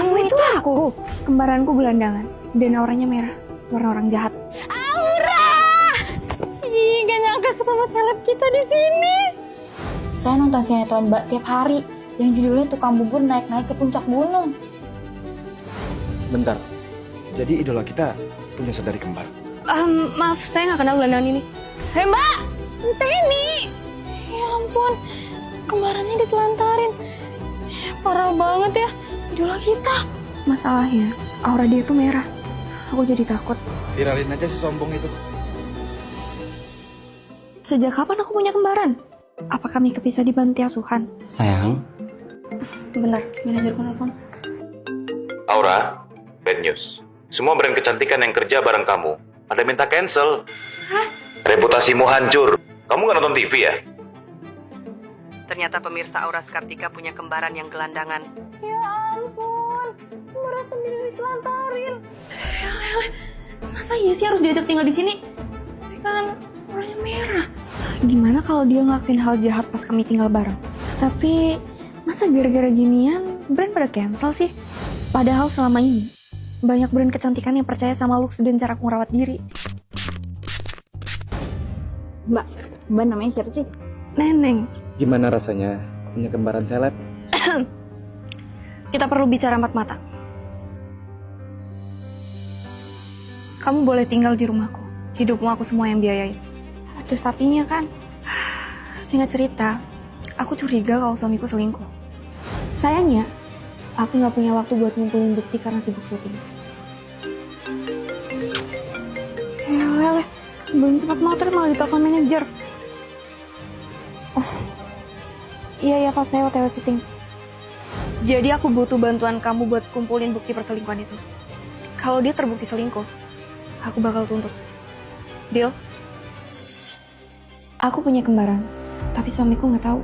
Kamu itu aku. Kembaranku gelandangan dan auranya merah. Warna orang jahat. Aura! Ih, gak nyangka ketemu seleb kita di sini. Saya nonton sinetron Mbak tiap hari yang judulnya Tukang Bubur Naik-Naik ke Puncak Gunung. Bentar, jadi idola kita punya saudari kembar? Maaf, saya nggak kenal gelandangan ini. Hei Mbak, ente ini. Ya ampun, kembarannya ditelantarin. Parah banget ya, idola kita. Masalahnya, aura dia tuh merah. Aku jadi takut. Viralin aja si sombong itu. Sejak kapan aku punya kembaran? Apa kami kepisah di panti asuhan? Sayang, Bentar, manajerku nelfon. Aura, bad news. Semua brand kecantikan yang kerja bareng kamu pada minta cancel. Hah? Reputasimu hancur. Kamu nggak nonton TV ya? Ternyata pemirsa Aura Sekartika punya kembaran yang gelandangan. Ya ampun, kembaran sendiri ditelantarin. Masa iya sih harus diajak tinggal di sini? Tapi kan warnanya merah. Gimana kalau dia ngelakuin hal jahat pas kami tinggal bareng? Tapi masa gara-gara ginian brand pada cancel sih? Padahal selama ini banyak brand kecantikan yang percaya sama looks dan cara aku merawat diri. Mbak namanya siapa sih? Neneng, Gimana rasanya punya kembaran seleb? kita perlu bicara empat mata. Kamu boleh tinggal di rumahku. Hidupmu aku semua yang biayai. Ada tapinya kan? Singkat cerita, aku curiga kalau suamiku selingkuh. Sayangnya, aku nggak punya waktu buat ngumpulin bukti karena sibuk syuting. Lele, belum sempat motor malah ditelepon manajer. Oh, iya Pak, saya OTW syuting. Jadi aku butuh bantuan kamu buat kumpulin bukti perselingkuhan itu. Kalau dia terbukti selingkuh, aku bakal tuntut. Deal? Aku punya kembaran, tapi suamiku nggak tahu.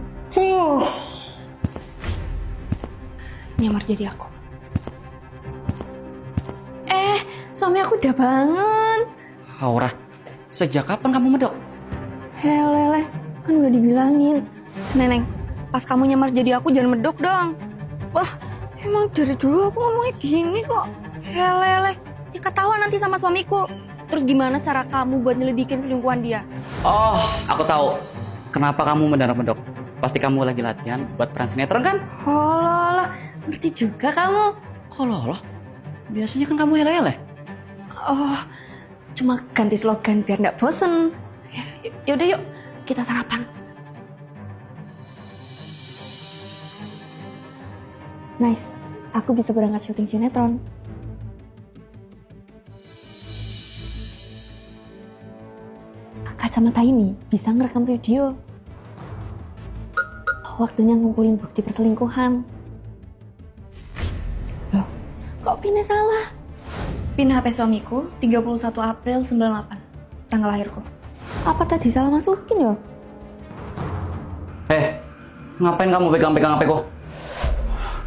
Nyamar jadi aku. Suami aku udah bangun. Aura, sejak kapan kamu medok? Lele, kan udah dibilangin. Neneng, pas kamu nyamar jadi aku jangan medok dong. Wah, emang dari dulu aku ngomongnya gini kok. Lele, ya ketahuan nanti sama suamiku. Terus gimana cara kamu buat nyelidikin selingkuhan dia? Oh, aku tahu. Kenapa kamu mendadak medok? Pasti kamu lagi latihan buat peran sinetron kan? Oh, ngerti juga kamu. Kok loh? Biasanya kan kamu hele-hele. Oh, cuma ganti slogan biar nggak bosen. Yaudah yuk, kita sarapan. Nice, aku bisa berangkat syuting sinetron. Kacamata ini bisa ngerekam video. Waktunya ngumpulin bukti perselingkuhan. Loh, kok pinnya salah? Pin HP suamiku 31 April 98, tanggal lahirku. Apa tadi salah masukin ya? Ngapain kamu pegang-pegang HP ku?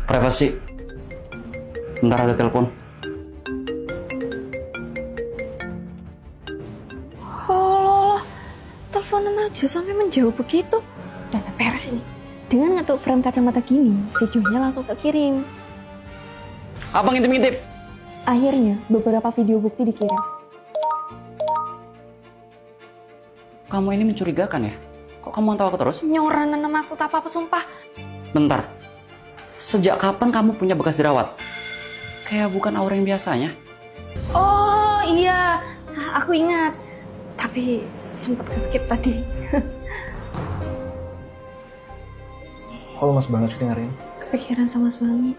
Privasi. Bentar ada telepon. Oh, teleponan aja sampai menjauh begitu. Dan peres ini. Dengan ngetuk frame kacamata gini, videonya langsung kekirim. Apa ngintip-ngintip? Akhirnya, beberapa video bukti dikirim. Kamu ini mencurigakan ya? Kok kamu tahu aku terus? Nyoranan maksud apa sumpah? Bentar. Sejak kapan kamu punya bekas jerawat? Kayak bukan Aura yang biasanya. Oh iya, aku ingat. Tapi sempat ke-skip tadi. Kok lemas banget syuting hari ini? Kepikiran sama suami.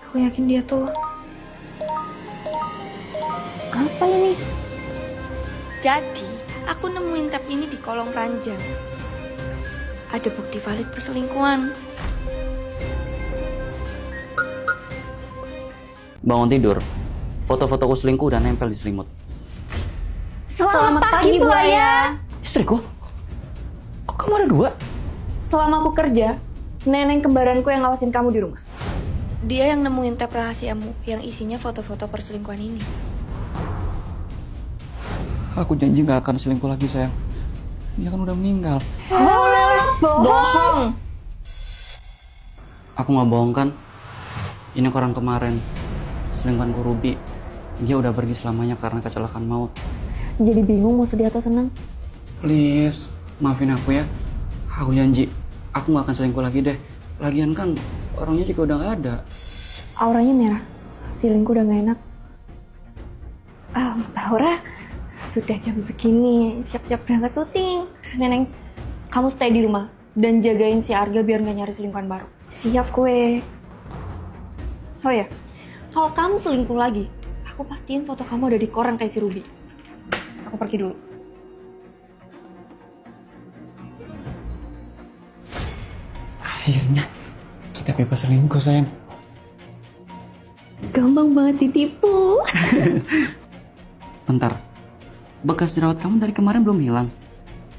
Aku yakin dia tuh... Apa ini? Jadi, aku nemuin tab ini di kolong ranjang. Ada bukti valid perselingkuhan. Bangun tidur, foto-fotoku selingkuh udah nempel di selimut. Selamat pagi, Buaya. Istriku? Kok kamu ada dua? Selama aku kerja, neneng kembaranku yang ngawasin kamu di rumah. Dia yang nemuin tab rahasiamu yang isinya foto-foto perselingkuhan ini. Aku janji gak akan selingkuh lagi, sayang. Dia kan udah meninggal. Bohong. Aku gak bohong kan? Ini koran kemarin. selingkuhanku Ruby, dia udah pergi selamanya karena kecelakaan maut. Jadi bingung mau sedih atau senang? Please, maafin aku ya. Aku janji, aku gak akan selingkuh lagi deh. Lagian kan orangnya juga udah gak ada. Auranya merah. Feelingku udah gak enak. Mbak Aura, sudah jam segini. Siap-siap berangkat syuting. Neneng, kamu stay di rumah. Dan jagain si Arga biar gak nyari selingkuhan baru. Siap kue. Oh ya, kalau kamu selingkuh lagi, aku pastiin foto kamu ada di koran kayak si Ruby. Aku pergi dulu. Akhirnya kita bebas selingkuh, sayang. Gampang banget ditipu. Bentar, bekas jerawat kamu dari kemarin belum hilang.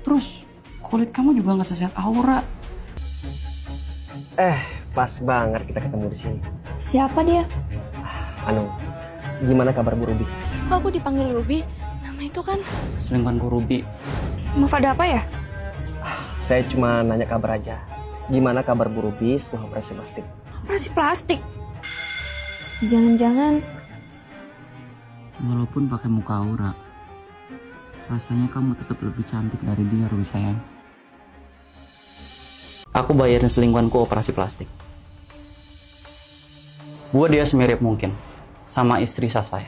Terus, kulit kamu juga gak sesehat Aura. Pas banget kita ketemu di sini. Siapa dia? Anu, gimana kabar Bu Ruby? Kok aku dipanggil Ruby? Nama itu kan... Selingkuhanku Ruby. Maaf, ada apa ya? Saya cuma nanya kabar aja. Gimana kabar Bu Ruby setelah operasi plastik? Operasi plastik. Jangan-jangan Walaupun pakai muka Aura, rasanya kamu tetap lebih cantik dari dia, Ruby sayang. Aku bayarin selingkuhanku operasi plastik. Buat dia semirip mungkin sama istri saya.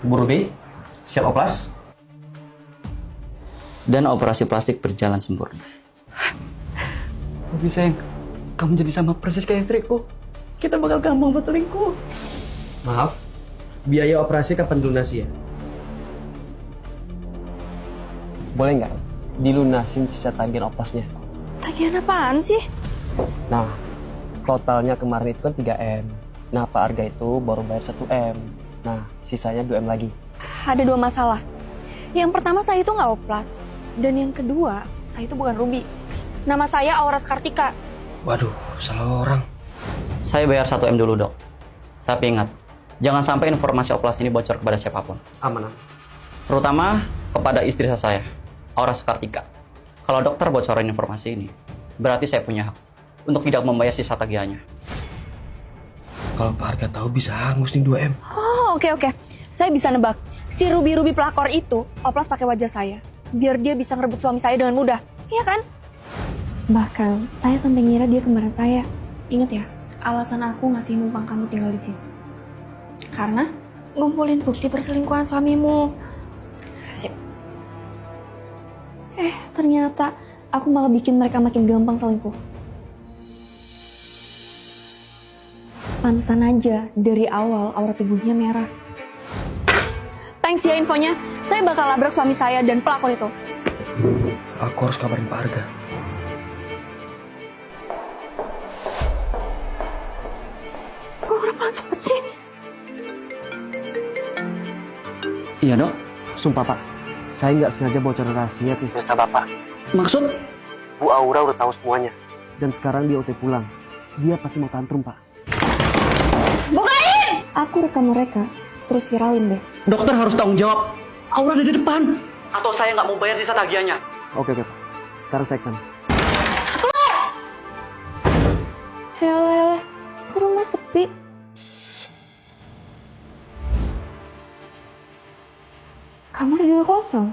Bu Ruby, siap oplas? Dan operasi plastik berjalan sempurna. Ruby sayang, kamu jadi sama persis kayak istriku. Kita bakal gampang buat selingkuh. Maaf, biaya operasi kapan lunasi ya? Boleh nggak dilunasin sisa tagihan oplasnya? tagihan apaan sih? Nah, totalnya kemarin itu kan 3M. Nah, Pak Arga itu baru bayar 1M. Nah, sisanya 2M lagi. Ada dua masalah. Yang pertama, saya itu nggak oplas. Dan yang kedua, saya itu bukan Ruby. Nama saya Aura Kartika. Waduh, salah orang. Saya bayar 1M dulu, Dok. Tapi ingat, jangan sampai informasi oplas ini bocor kepada siapapun. Aman. Terutama kepada istri saya, Aura Kartika. Kalau dokter bocorin informasi ini, berarti saya punya hak untuk tidak membayar sisa tagihannya. Kalau Pak Arga tahu bisa hangus nih 2M. Oh, oke. Saya bisa nebak. Si Ruby pelakor itu oplas pakai wajah saya. Biar dia bisa ngerebut suami saya dengan mudah. Iya kan? Bahkan, saya sampai ngira dia kembaran saya. Ingat ya, alasan aku ngasih numpang kamu tinggal di sini. Karena ngumpulin bukti perselingkuhan suamimu. Sip. Ternyata aku malah bikin mereka makin gampang selingkuh. Pantesan aja dari awal aura tubuhnya merah. Thanks ya infonya. Saya bakal labrak suami saya dan pelakor itu. Aku harus kabarin Pak Arga. Kok orang banget sih? Iya, Dok. Sumpah Pak, saya nggak sengaja bocorin rahasia bisnisnya Bapak. Maksud? Bu Aura udah tahu semuanya. Dan sekarang dia OT pulang. Dia pasti mau tantrum, Pak. Bukain! Aku rekam mereka, terus viralin deh. Dokter harus tanggung jawab. Aura ada di depan. Atau saya nggak mau bayar sisa tagihannya. Oke, Pak. Sekarang saya kesana. Yalah, rumah sepi. Kamar juga kosong.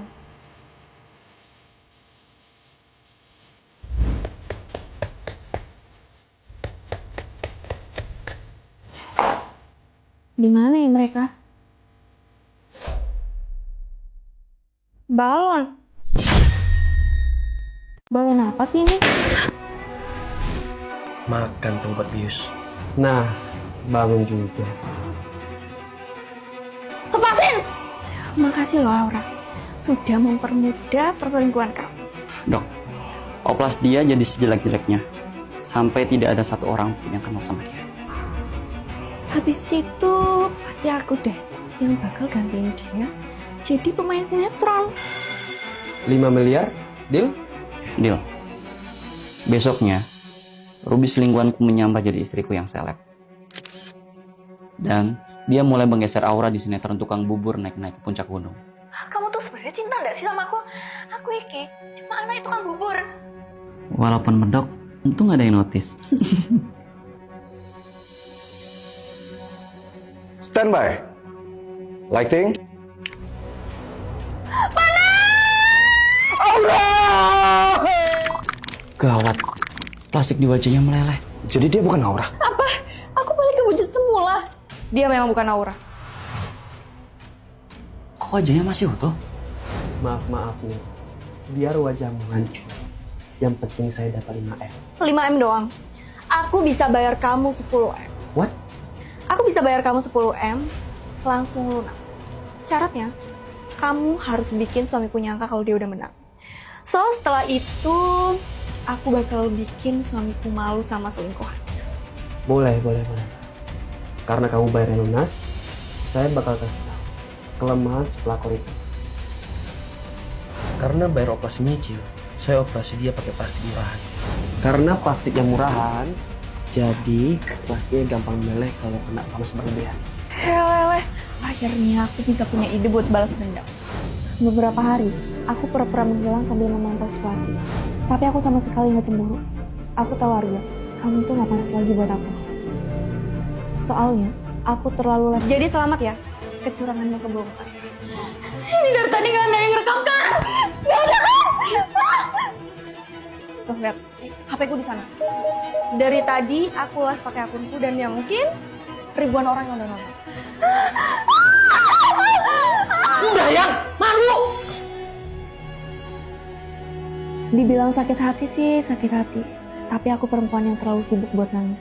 Di mana ya mereka? Balon. Balon apa sih ini? Makan tuh obat bius. Nah, bangun juga. Lepasin! Makasih loh Aura. Sudah mempermudah perselingkuhan kamu. Dok, oplas dia jadi sejelek-jeleknya. Sampai tidak ada satu orang pun yang kenal sama dia. Habis itu pasti aku deh yang bakal gantiin dia jadi pemain sinetron. 5 miliar, deal? Deal. Besoknya, Ruby selingkuhanku menyamar jadi istriku yang seleb. Dan dia mulai menggeser Aura di sinetron tukang bubur naik-naik ke puncak gunung. Kamu tuh sebenarnya cinta nggak sih sama aku? Aku Iki, cuma anak itu kan bubur. Walaupun medok, untung ada yang notice. Stand by. Lighting. Gawat. Plastik di wajahnya meleleh. Jadi dia bukan Aura. Aku balik ke wujud semula. Dia memang bukan Aura. Kok wajahnya masih utuh? Maaf nih. Biar wajahmu hancur. Yang penting saya dapat 5M. 5M doang. Aku bisa bayar kamu 10M. What? Aku bisa bayar kamu 10M, langsung lunas. Syaratnya, kamu harus bikin suamiku nyangka kalau dia udah menang. So, setelah itu, aku bakal bikin suamiku malu sama selingkuhan. Boleh. Karena kamu bayarnya lunas, saya bakal kasih tahu kelemahan si pelakor itu. Karena bayar operasi nyicil, saya operasi dia pakai plastik murahan. Karena plastik yang murahan, jadi plastiknya gampang meleleh kalau kena panas berlebihan. Helele, akhirnya aku bisa punya ide buat balas dendam. Beberapa hari, aku pura-pura menghilang sambil memantau situasi. Tapi aku sama sekali nggak cemburu. Aku tahu Arga, kamu itu nggak panas lagi buat aku. Soalnya, aku terlalu lama. Jadi selamat ya, kecuranganmu kebongkar. Ini dari tadi nggak ada yang rekam kan? Nggak ada kan? Tuh lihat, HP-ku di sana. Dari tadi aku live pakai akunku dan ya mungkin ribuan orang yang udah nonton. Udah yang malu. Dibilang sakit hati sih sakit hati, tapi aku perempuan yang terlalu sibuk buat nangis.